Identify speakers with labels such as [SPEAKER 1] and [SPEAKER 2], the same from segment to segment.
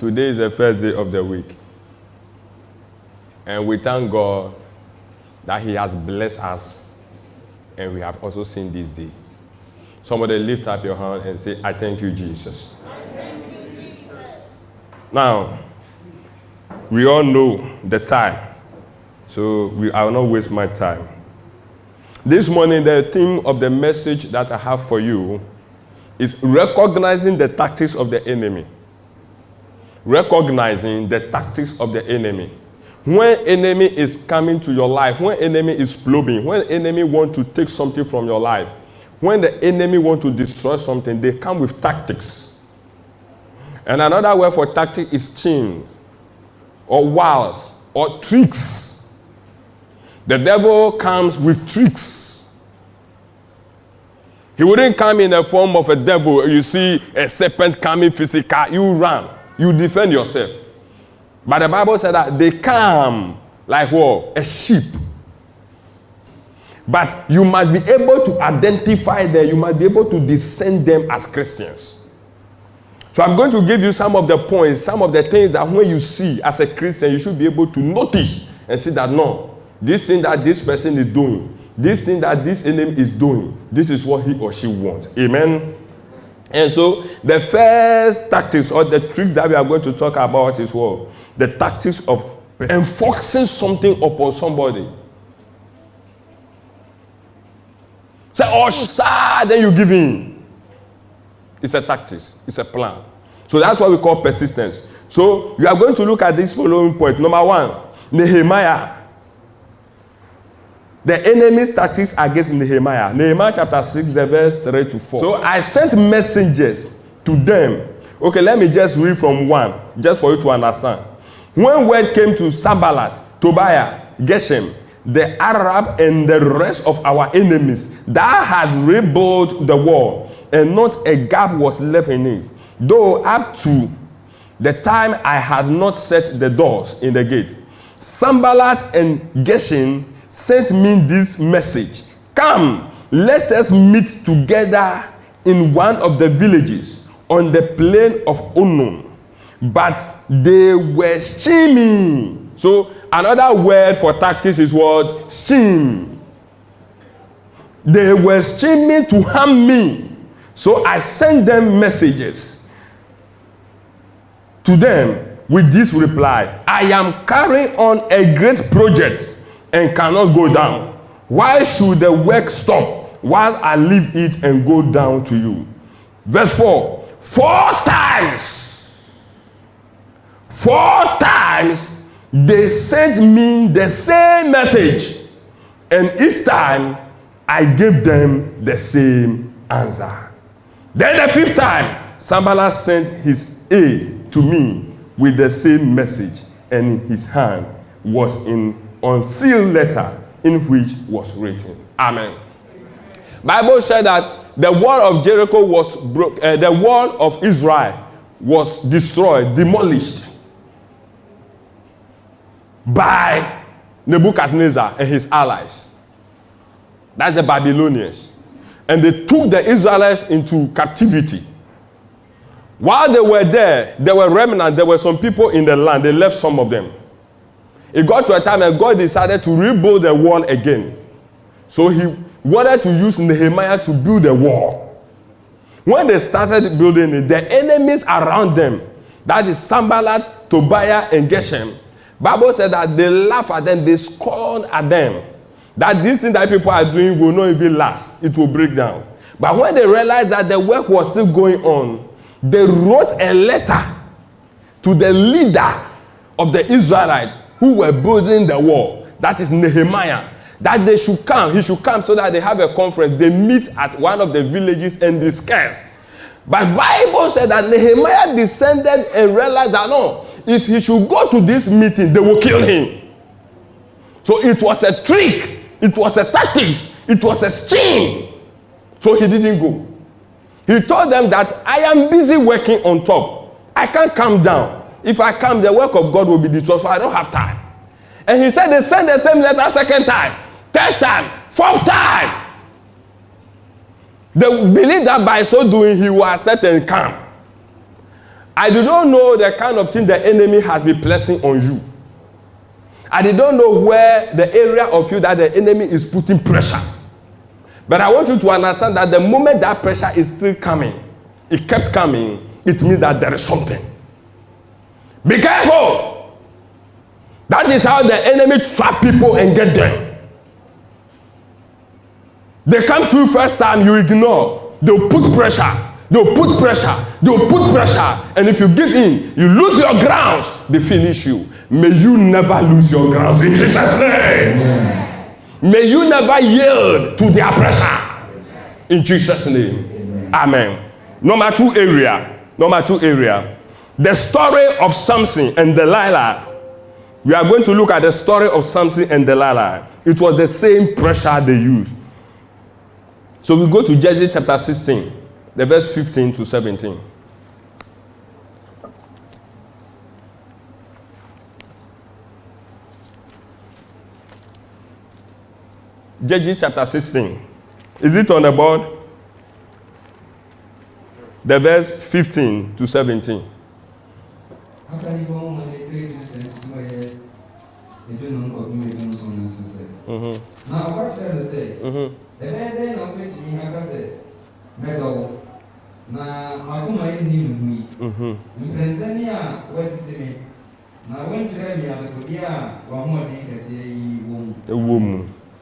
[SPEAKER 1] Today is the first day of the week. And we thank God that He has blessed us and we have also seen this day. Somebody lift up your hand and say, I thank you, Jesus.
[SPEAKER 2] I thank you, Jesus.
[SPEAKER 1] Now, we all know the time, so I will not waste my time. This morning, the theme of the message that I have for you is recognizing the tactics of the enemy. Recognizing the tactics of the enemy. When enemy is coming to your life, when enemy is probing, when enemy want to take something from your life, when the enemy want to destroy something, they come with tactics. And another word for tactic is scheme, or wiles, or tricks. The devil comes with tricks. He wouldn't come in the form of a devil. You see a serpent coming physical, you run, you defend yourself. But the Bible said that they come like what? A sheep. But you must be able to identify them. You must be able to discern them as Christians. So I'm going to give you some of the points, some of the things that when you see as a Christian, you should be able to notice and see that no, this thing that this person is doing, this thing that this enemy is doing, this is what he or she wants. Amen. And so the first tactics or the trick that we are going to talk about is what? The tactics of enforcing something upon somebody. Say, oh, sir, then you give in. It's a tactics. It's a plan. So that's what we call persistence. So we are going to look at this following point. Number one, Nehemiah. The enemy's tactics against Nehemiah. Nehemiah chapter 6, the verse 3 to 4. So I sent messengers to them. Okay, let me just read from 1, just for you to understand. When word came to Sanballat, Tobiah, Geshem, the Arab, and the rest of our enemies, that had rebuilt the wall, and not a gap was left in it, though up to the time I had not set the doors in the gate. Sanballat and Geshem sent me this message. Come, let us meet together in one of the villages on the plain of Unnum. But they were scheming. So another word for tactics is what? Scheme. They were scheming to harm me. So I sent them messages to them with this reply. I am carrying on a great project and cannot go down. Why should the work stop while I leave it and go down to you? Verse 4. 4 times they sent me the same message, and each time I gave them the same answer. Then the 5th time, Sanballat sent his aide to me with the same message, and in his hand was an unsealed letter in which was written. Amen. Bible said that the wall of Jericho was broken. The wall of Israel was destroyed, demolished by Nebuchadnezzar and his allies. That's the Babylonians. And they took the Israelites into captivity. While they were there were remnants, there were some people in the land. They left some of them. It got to a time and God decided to rebuild the wall again. So he wanted to use Nehemiah to build the wall. When they started building it, the enemies around them, that is Sanballat, Tobiah, and Geshem, Bible said that they laugh at them, they scorn at them. That this thing that people are doing will not even last. It will break down. But when they realized that the work was still going on, they wrote a letter to the leader of the Israelites who were building the wall. That is Nehemiah. That they should come. He should come so that they have a conference. They meet at one of the villages and discuss. But Bible said that Nehemiah descended and realized that no, if he should go to this meeting, they will kill him. So it was a trick. It was a tactic. It was a scheme. So he didn't go. He told them that I am busy working on top. I can't come down. If I come, the work of God will be destroyed, so I don't have time. And he said they sent the same letter 2nd time, 3rd time, 4th time. They believe that by so doing, he will accept and come. I do not know the kind of thing the enemy has been placing on you. I did not know where the area of you that the enemy is putting pressure. But I want you to understand that the moment that pressure is still coming, it kept coming, it means that there is something. Be careful. That is how the enemy trap people and get them. They come through first time, you ignore. They'll put pressure. They'll put pressure. They'll put pressure. And if you give in, you lose your grounds, they finish you. May you never lose your grounds in Jesus' name. Amen. May you never yield to their pressure in Jesus' name. Amen. Number two area. The story of Samson and Delilah. We are going to look at the story of Samson and Delilah. It was the same pressure they used. So we go to Judges chapter 16, the verse 15 to 17. Judges chapter 16. Is it on the board? The verse 15 to 17.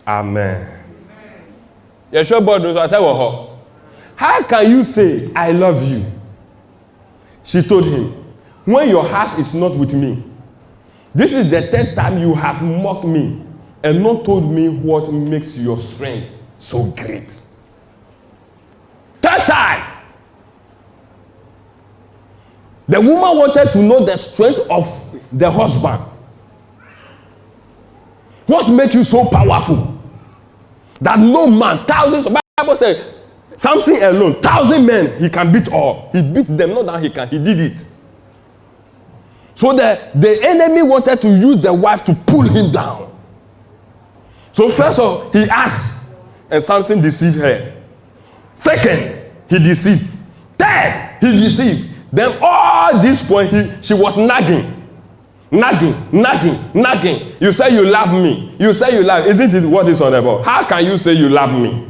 [SPEAKER 1] Amen. How can you say, I love you? She told him, when your heart is not with me, this is the third time you have mocked me and not told me what makes your strength so great. Third time. The woman wanted to know the strength of the husband. What makes you so powerful? That no man, thousands, the Bible says, Samson alone, 1,000 men, he can beat all. He beat them, not that he can, he did it. So the enemy wanted to use the wife to pull him down. So first of all, he asked, and Samson deceived her. Second, he deceived. Third, he deceived. Then all this point, she was nagging. You say you love me. You say you love. Isn't it what is on the board? How can you say you love me?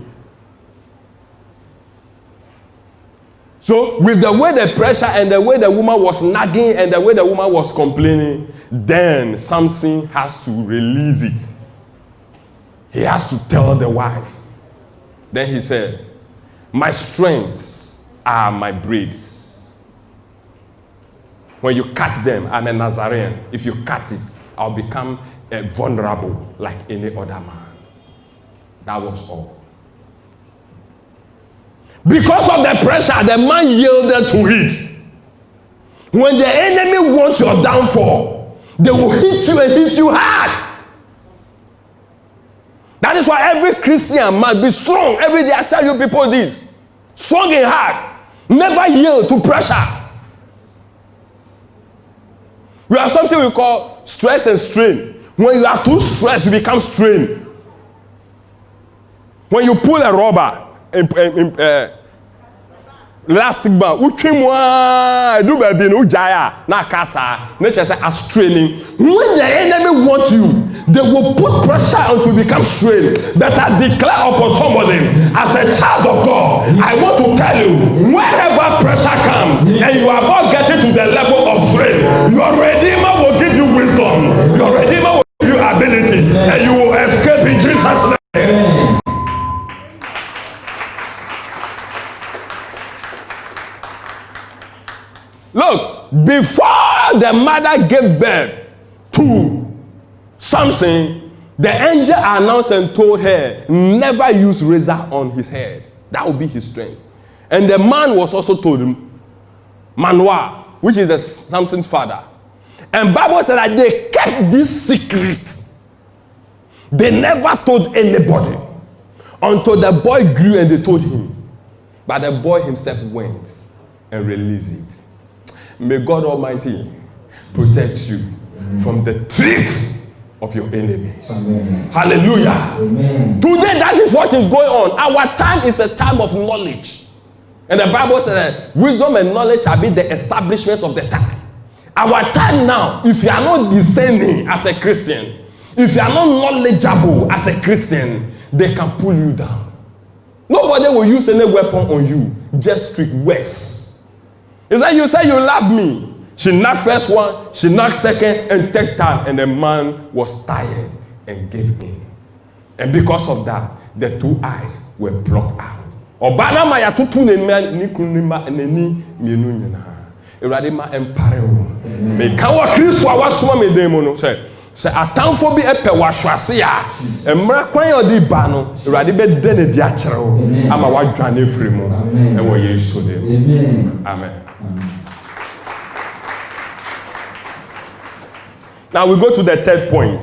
[SPEAKER 1] So with the way the pressure and the way the woman was nagging and the way the woman was complaining, then Samson has to release it. He has to tell the wife. Then he said, my strengths are my braids. When you cut them, I'm a Nazarene. If you cut it, I'll become vulnerable like any other man. That was all. Because of the pressure, the man yielded to it. When the enemy wants your downfall, they will hit you and hit you hard. That is why every Christian must be strong. Every day I tell you people this. Strong and hard. Never yield to pressure. We have something we call stress and strain. When you are too stressed, you become strained. When you pull a rubber, elastic band, do baby no jaya na kasa. Nature say as training. When the enemy wants you, they will put pressure until you become strained. That I declare upon somebody as a child of God. I want to tell you, wherever pressure comes and you are about getting to the level of strain, your Redeemer will give you wisdom. Your Redeemer will give you ability, and you will escape in Jesus' name. Look, before the mother gave birth to Samson, the angel announced and told her, never use razor on his head. That will be his strength. And the man was also told him, Manoah, which is the Samson's father. And Bible said that they kept this secret. They never told anybody until the boy grew and they told him. But the boy himself went and released it. May God Almighty protect you from the tricks of your enemies. Amen. Hallelujah. Amen. Today, that is what is going on. Our time is a time of knowledge. And the Bible says that wisdom and knowledge shall be the establishment of the time. Our time now, if you are not discerning as a Christian, if you are not knowledgeable as a Christian, they can pull you down. Nobody will use any weapon on you, just speak words. It's like you say you love me. She knocked first one, she knocked second, and third time, and the man was tired and gave in. And because of that, the two eyes were blocked out. Obana ma ya tutu ne ni kunima neni mienu nyina. Ewurade ma empare wo. Me ka wa Kristo a wasoma me den mu no say atamfo bi epe wahwase a emra kwan odi ba no Ewurade be de ne di akere wo ama wadwane free mu e wo Yesu de. Amen. Now we go to the third point.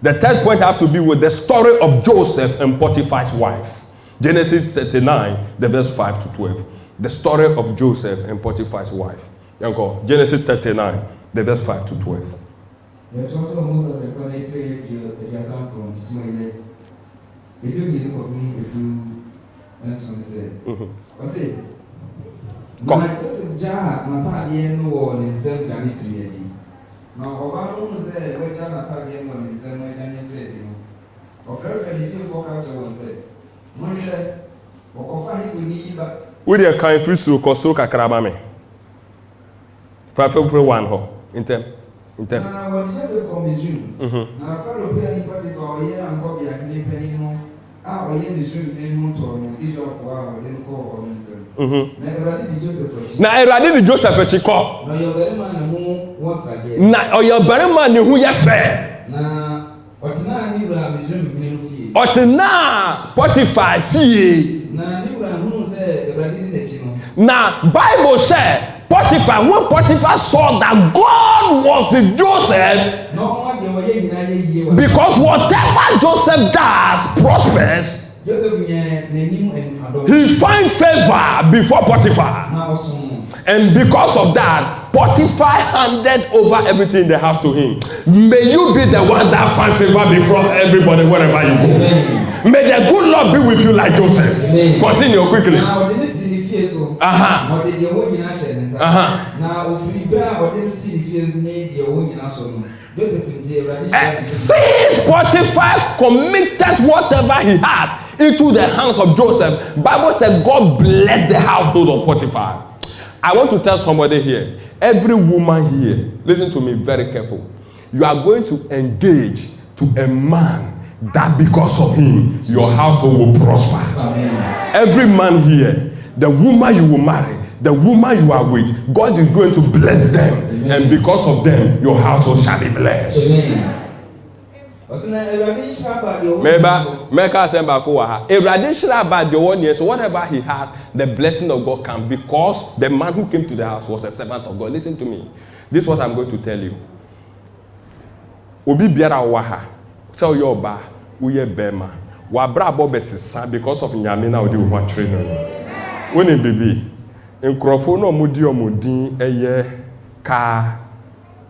[SPEAKER 1] The third point has to be with the story of Joseph and Potiphar's wife. Genesis 39, the verse 5 to 12. The story of Joseph and Potiphar's wife. Genesis 39, the verse 5 to 12. With your kind free so koso kakraba me. For one ho. Intem. Now what Joseph come is you. Now follow here in Potiphar here and copy a penny no. Ah, we in the street name to Israel for our then call on himself. Now Eradi di Joseph chiko. Now your very man who was again. Now your very man who ya fair. Now Otina ni ra Israel ni no fie. Otina Potiphar fie. Now, Bible said, Potiphar, when Potiphar saw that God was with Joseph, because whatever Joseph does prospers, he finds favor before Potiphar. And because of that, Potiphar handed over everything in the house to him. May you be the one that finds favor before everybody wherever you go. May the good Lord be with you like Joseph. Continue quickly. Since Potiphar committed whatever he has into the hands of Joseph, Bible said God blessed the household of Potiphar. I want to tell somebody here, every woman here, listen to me very careful. You are going to engage to a man that because of him, your household will prosper. Amen. Every man here, the woman you will marry, the woman you are with, God is going to bless them. Amen. And because of them, your household shall be blessed. Amen. So whatever he has, the blessing of God comes because the man who came to the house was a servant of God. Listen to me. This is what I'm going to tell you. Obi biara waha. Tell your ba uye bema. Wabra bobesisa because of nyamina odi wo training. When in baby, in no mudi omudi eye ka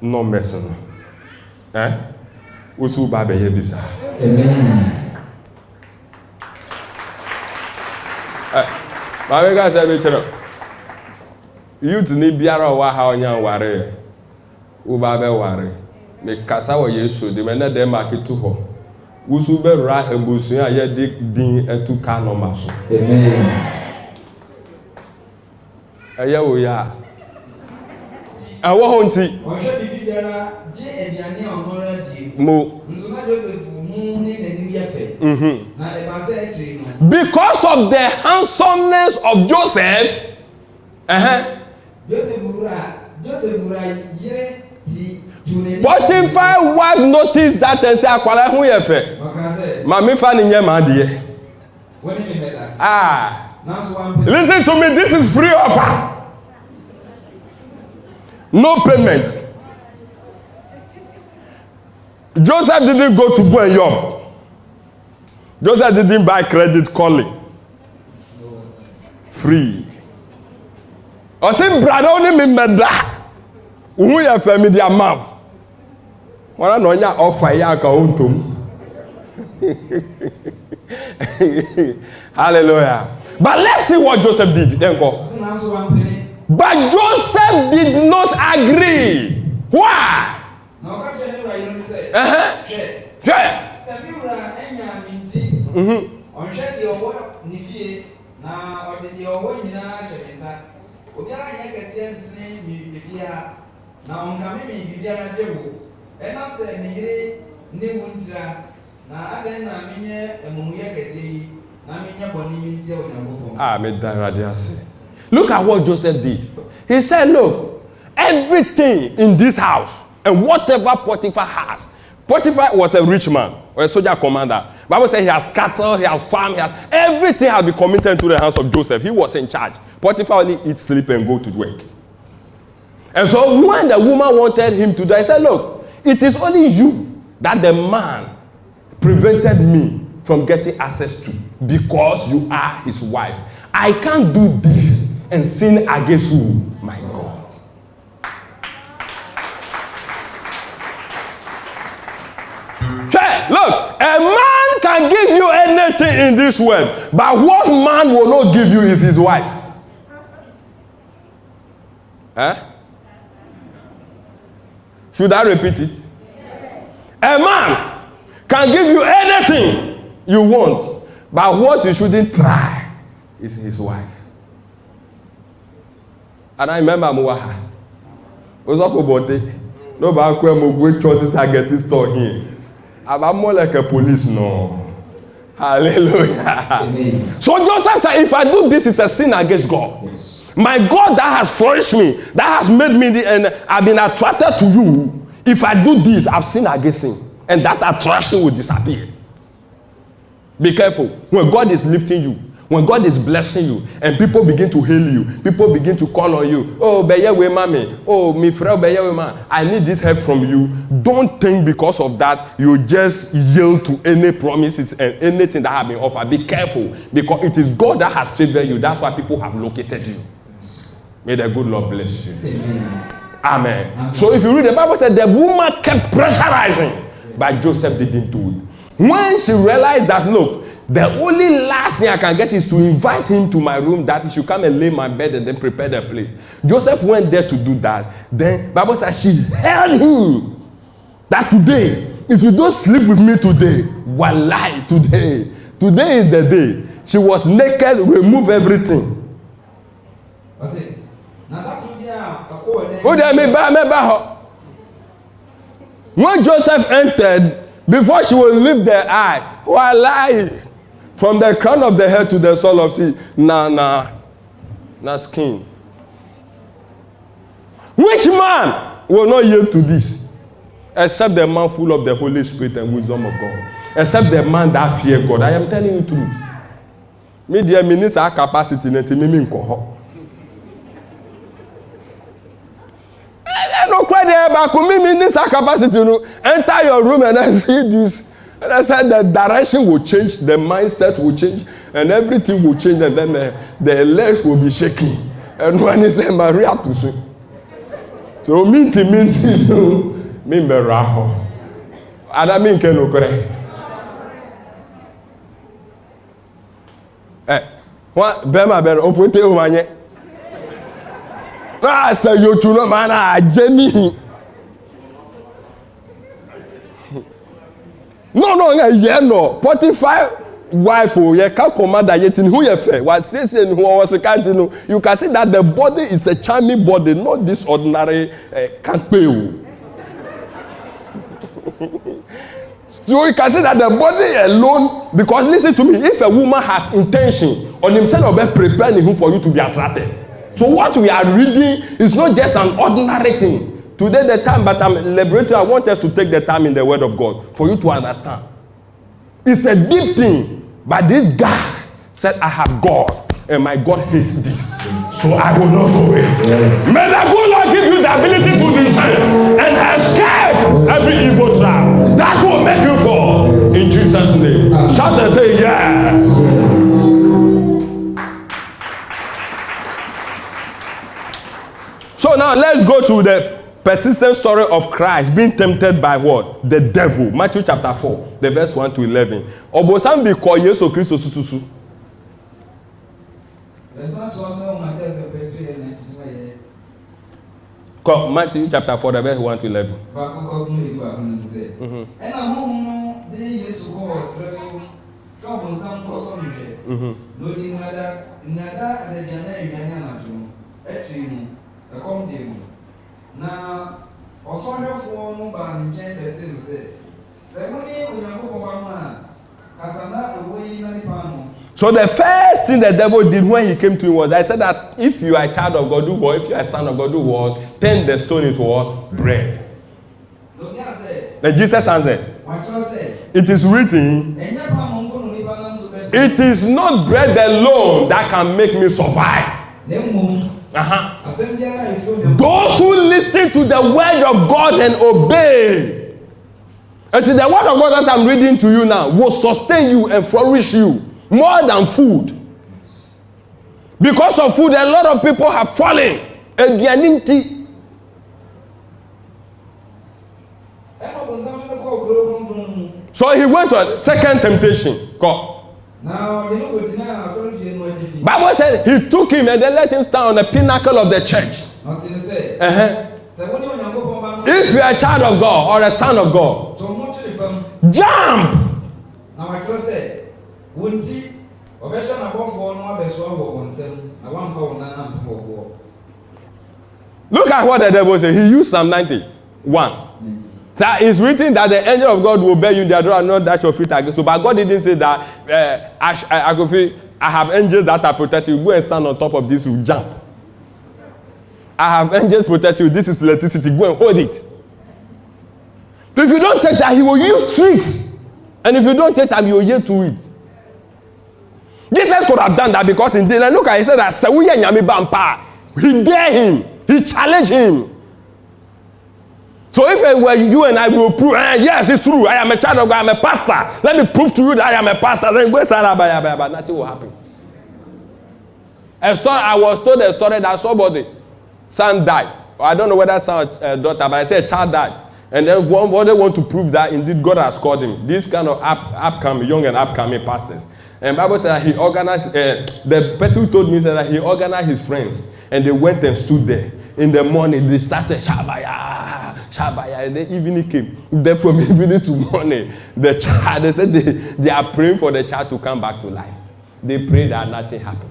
[SPEAKER 1] no meson. Usu babe yebisa. Amen. My guys say be chero. Youth ni biara wa ha onya ware. U babe ware. Me kasa wo Yesu de me na dem aketu ho. Usu be ra ebusun aye din etu ka no maso. Amen. Aya wo ya. Awo ho nti. O hwe bibi biara je ediane onora di. Mo. Nso na Joseph mu ni nani yafe. Na e ba se etri no. Because of the handsomeness of Joseph, Joseph ura yire ti. Potiphar wife noticed that and said, "Akwala hu ye fe." Mami fa ni nye ma de. Listen to me, this is free offer. No payment. Joseph didn't go to go and yob. Joseph didn't buy credit calling. Free. I say, brother, only me meda. Who ya family dia mouth. Wana no nya offer ya ka ontom. Hallelujah. But let's see what Joseph did. Then go. But Joseph did not agree. Why? Look at what Joseph did. He said, look, everything in this house and whatever Potiphar has. Potiphar was a rich man or a soldier commander. Bible says he has cattle, he has farm, everything has been committed into the hands of Joseph. He was in charge. Potiphar only eat, sleep, and go to work. And so when the woman wanted him to die, he said, look, it is only you that the man prevented me from getting access to because you are his wife. I can't do this and sin against who? My God. Okay, look, a man can give you anything in this world, but what man will not give you is his wife. Huh? Should I repeat it? Yes. A man can give you anything you want, but what you shouldn't try is his wife. And I remember Muwaha. Was up about it. No, but I'm choices target this store here. I'm more like a police, no. Hallelujah. Amen. So Joseph said, if I do this, it's a sin against God. Yes. My God that has flourished me, that has made me, and I've been attracted to you. If I do this, I've sinned against him. And that attraction will disappear. Be careful. When God is lifting you, when God is blessing you, and people begin to hail you, people begin to call on you. Oh, Beyewe Mami. Oh, mi friend Beyewe Ma. I need this help from you. Don't think because of that you just yield to any promises and anything that have been offered. Be careful, because it is God that has favored you. That's why people have located you. May the good Lord bless you. Amen. Amen. So if you read the Bible, said the woman kept pressurizing, but Joseph didn't do it. When she realized that, look, the only last thing I can get is to invite him to my room, that he should come and lay my bed and then prepare the place. Joseph went there to do that. Then Bible says she held him. That today, if you don't sleep with me today, wallahi, today is the day. She was naked, remove everything. When Joseph entered, before she will lift the eye, wallahi, from the crown of the head to the sole of the na skin. Which man will not yield to this? Except the man full of the Holy Spirit and wisdom of God. Except the man that fear God. I am telling you the truth. Me dear minister our capacity na timi mi nko. No credit back me minister capacity no. Enter your room and I see this. And I said the direction will change, the mindset will change, and everything will change, and then the legs will be shaking. And when he said Maria to swim. So me raho. And I mean can correct. What Bema Ben Ofote Umanye? Ah, say you to no man, Jenny. No, yeah, no. 45 wife, you can't command that yet in who you fair. What says in who was a can't know. You can see that the body is a charming body, not this ordinary can't pay you. So you can see that the body alone, because listen to me, if a woman has intention on himself of preparing him for you to be attracted. So what we are reading is not just an ordinary thing. Today the time, but I'm liberated. I want us to take the time in the Word of God for you to understand. It's a deep thing, but this guy said, I have God, and my God hates this. So I will not do it. Yes. May the good Lord give you the ability to defend and escape every evil trap. That will make you fall. In Jesus' name. Shout and say, yes. So now let's go to the persistent story of Christ being tempted by what? The devil. Matthew chapter 4, the verse 1 to 11. Obosam be called Yesu Christo sususu. Matthew chapter 4, verse 1 to 11. So the first thing the devil did when he came to him was, I said that if you are a child of God, do what? If you are a son of God, do what? Turn the stone into what? Bread. And Jesus answered, it is written, it is not bread alone that can make me survive. Those who listen to the word of God and obey. And the word of God that I'm reading to you now will sustain you and flourish you more than food. Because of food, a lot of people have fallen. So he went to a second temptation. Go. Bible said he took him and then let him stand on the pinnacle of the church. If you are a child of God or a son of God, jump. Look at what the devil said. He used Psalm 91. That is written that the angel of God will bear you their door and not dash your feet against. So, but God didn't say that I have angels that are protecting you. Go and stand on top of this, you jump. I have angels protect you. This is electricity. Go and hold it. So if you don't take that, he will use tricks. And if you don't take time, you will yield to it. Jesus could have done that because indeed, and look at, he said that he dared him. He challenged him. So if it were you and I will prove, yes, it's true. I am a child of God. I am a pastor. Let me prove to you that I am a pastor. Then go but nothing will happen. I was told a story that somebody, son died. I don't know whether son or daughter, but I said a child died. And then one they want to prove that indeed God has called him. This kind of young and upcoming pastors. And Bible said that he organized, the person who told me said that he organized his friends. And they went and stood there. In the morning, they started Shabaya, and then evening came. Then from evening to morning, the child, they said they are praying for the child to come back to life. They prayed that nothing happened.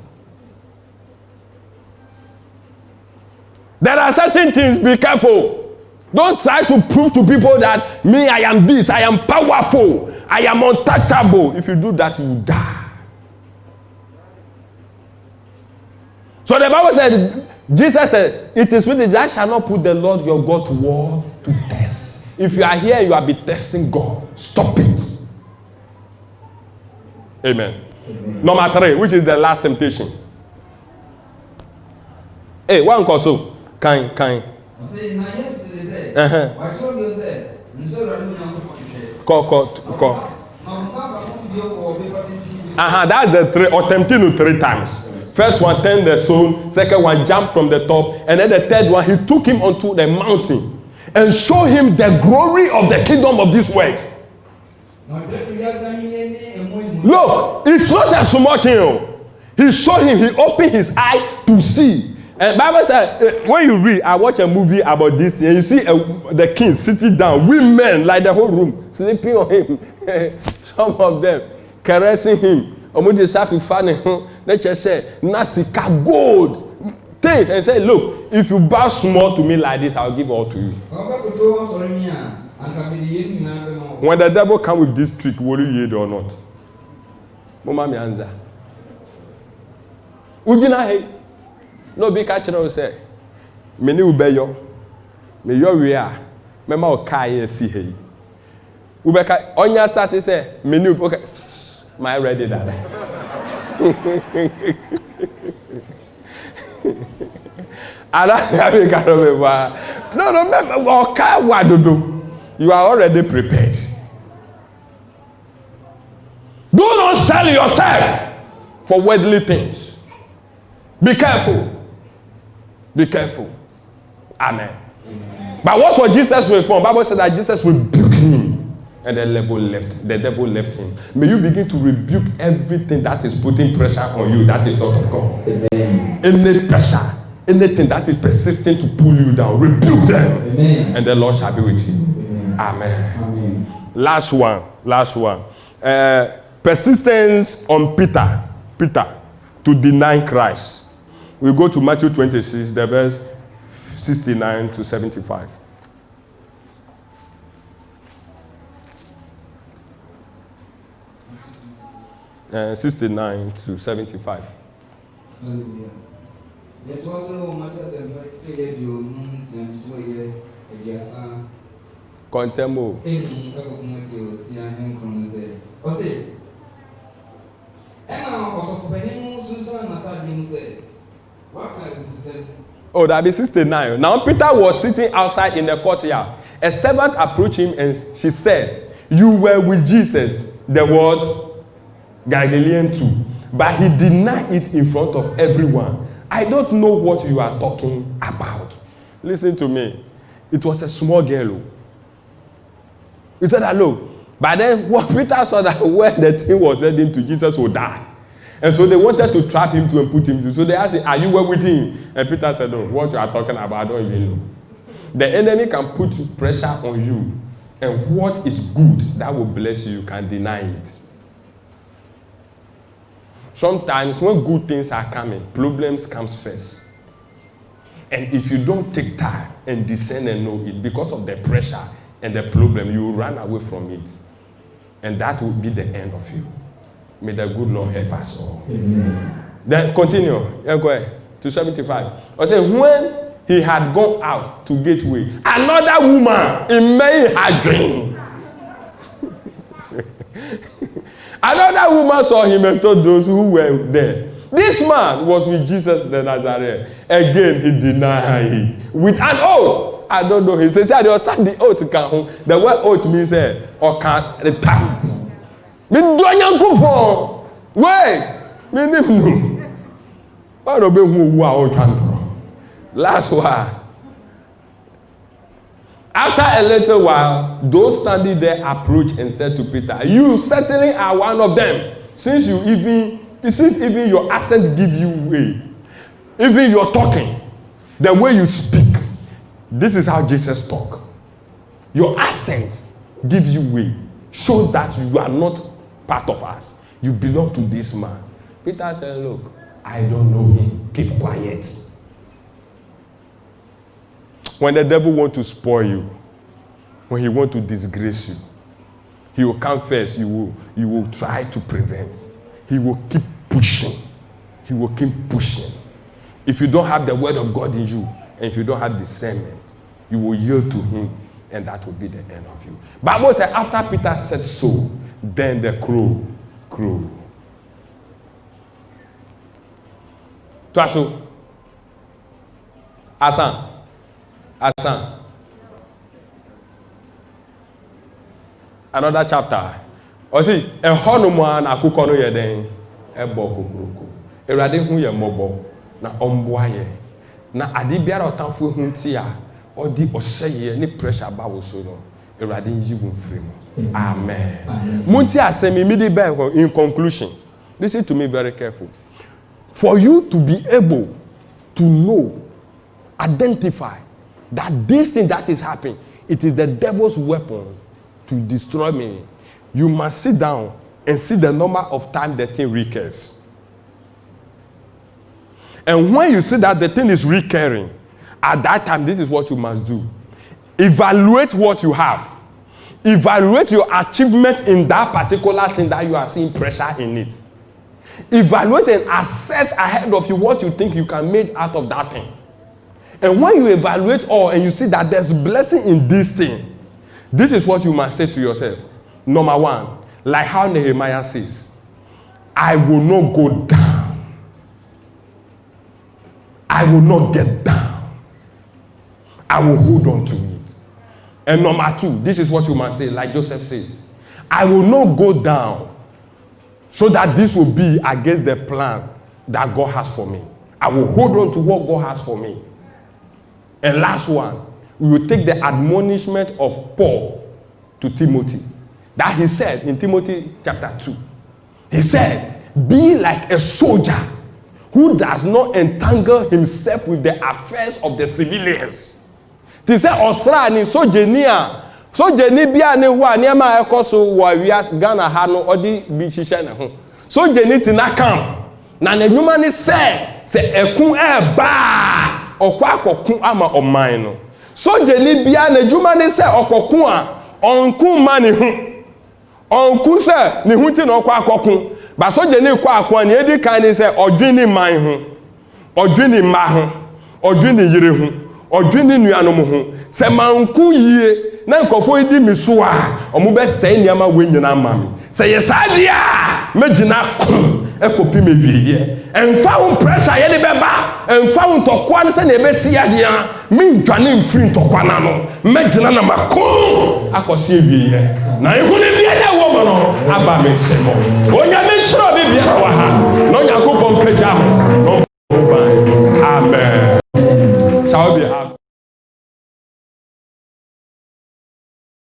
[SPEAKER 1] There are certain things, be careful. Don't try to prove to people that me, I am this, I am powerful, I am untouchable. If you do that, you die. So the Bible said, Jesus said, it is written, I shall not put the Lord your God to war to test. If you are here, you are be testing God. Stop it. Amen. Number 3, which is the last temptation. Hey, one also. Kind. That's the 3, or tempting 3 times. First one, turn the stone. Second one, jump from the top. And then the third one, he took him onto the mountain and showed him the glory of the kingdom of this world. Look, it's not a small thing. He showed him, he opened his eye to see. And Bible said, when you read, I watch a movie about this, and you see the king sitting down, women like the whole room, sleeping on him. Some of them caressing him. Let's just say, Nasika gold. Things and say, look, if you bow small to me like this, I'll give all to you. When the devil comes with this trick, will you yield or not? Mama mi answer. Ujina hey. No be catch no say. Me ni ubeyo. Me yo we are. Me ma o kai see hey. Ubeka onya start say me ni okay. My ready that. No, you are already prepared. Do not sell yourself for worldly things. Be careful. Be careful. Amen. But what was Jesus' response? The Bible said that Jesus rebuked him. And the devil left him. May you begin to rebuke everything that is putting pressure on you that is not of God.
[SPEAKER 2] Amen.
[SPEAKER 1] Any pressure, anything that is persisting to pull you down, rebuke them.
[SPEAKER 2] Amen.
[SPEAKER 1] And the Lord shall be with you.
[SPEAKER 2] Amen.
[SPEAKER 1] Amen.
[SPEAKER 2] Amen.
[SPEAKER 1] Last one. Persistence on Peter to deny Christ. We go to Matthew 26, the verse 69 to 75. Uh, 69 to 75.
[SPEAKER 2] Hallelujah. It also matters and very you means and so ye a
[SPEAKER 1] Contemo. Oh, that be 69. Now Peter was sitting outside in the courtyard. A servant approached him and she said, "You were with Jesus, the word Galilean too." But he denied it in front of everyone. I don't know what you are talking about. Listen to me. It was a small girl. He said, "Hello." But then what Peter saw that when the thing was heading to Jesus would die. And so they wanted to trap him and put him to. So they asked him, "Are you well with him?" And Peter said, "No, what you are talking about, I don't even know." The enemy can put pressure on you. And what is good that will bless you can deny it. Sometimes when good things are coming, problems comes first. And if you don't take time and discern and know it, because of the pressure and the problem, you will run away from it. And that will be the end of you. May the good Lord help us all.
[SPEAKER 2] Amen.
[SPEAKER 1] Then continue. Yeah, go ahead. To 75. I say, when he had gone out to gateway, another woman in May had dream. Another woman saw him and told those who were there, "This man was with Jesus the Nazarene." Again, he denied it with an oath. I don't know. He says, "I don't the oath can home." The word oath means or can the time. Me doyan kupon. Wait, me no. Why don't be who are on Last one. After a little while, those standing there approached and said to Peter, "You certainly are one of them, since even your accent give you way, even your talking, the way you speak." This is how Jesus talk. Your accent give you way, shows that you are not part of us. You belong to this man. Peter said, "Look, I don't know him. Keep quiet." When the devil wants to spoil you, when he wants to disgrace you, he will come first. You will try to prevent. He will keep pushing. He will keep pushing. If you don't have the word of God in you, and if you don't have discernment, you will yield to him, and that will be the end of you. Bible said, after Peter said so, then the crow crowed. Twaso. Asan. Another chapter. Osi, ehonumwa na akukọ no ye den ebo kokroko. Ewurade hu ye mmọbọ na omboa ye. Na ade biara otamfo hu ntia, odi oseye ni pressure ba wo so no. Ewurade yi wo mfiri mo. Amen. Munti asemi midi be in conclusion. Listen to me very careful. For you to be able to know, identify that this thing that is happening, it is the devil's weapon to destroy me. You must sit down and see the number of times the thing recurs. And when you see that the thing is recurring, at that time, this is what you must do. Evaluate what you have. Evaluate your achievement in that particular thing that you are seeing pressure in it. Evaluate and assess ahead of you what you think you can make out of that thing. And when you evaluate all and you see that there's blessing in this thing, this is what you must say to yourself. Number one, like how Nehemiah says, I will not go down. I will not get down. I will hold on to it. And number two, this is what you must say, like Joseph says, I will not go down so that this will be against the plan that God has for me. I will hold on to what God has for me. And last one, we will take the admonishment of Paul to Timothy. that he said in Timothy chapter 2. He said, be like a soldier who does not entangle himself with the affairs of the civilians. He said, Osra ni sojeni bia ne ho a niam a ekoso wo awia Ghana ha no odi bi hihye ne ho. Sojeni ti na camp na n'anwuma ni se ekun e ba okwa akokun ama oman no. Sojeni bia n'adwuma ni se okokun a onkun ma ne ho. Onkun se ne ho ti na okwa akokun. Ba sojeni kwa akwa ne edi kan ni se odwini man ho. Odwini ma ho. Odwini yire ho. Odwini nuanom ho. Se manku yie na nkofo edi miso a omo be sai niam a wenyina mami. Se yesadia megina ekopi mewie emfa wo pressure ye de beba emfa wo ntokwa ne se na ebesi ade a mentwane mfiri ntokwa na no megina na mako akosi ewie na ehune bia ya wo mo no aba me se mo onya me shiro bibia wa ha no nyakopon peja ho no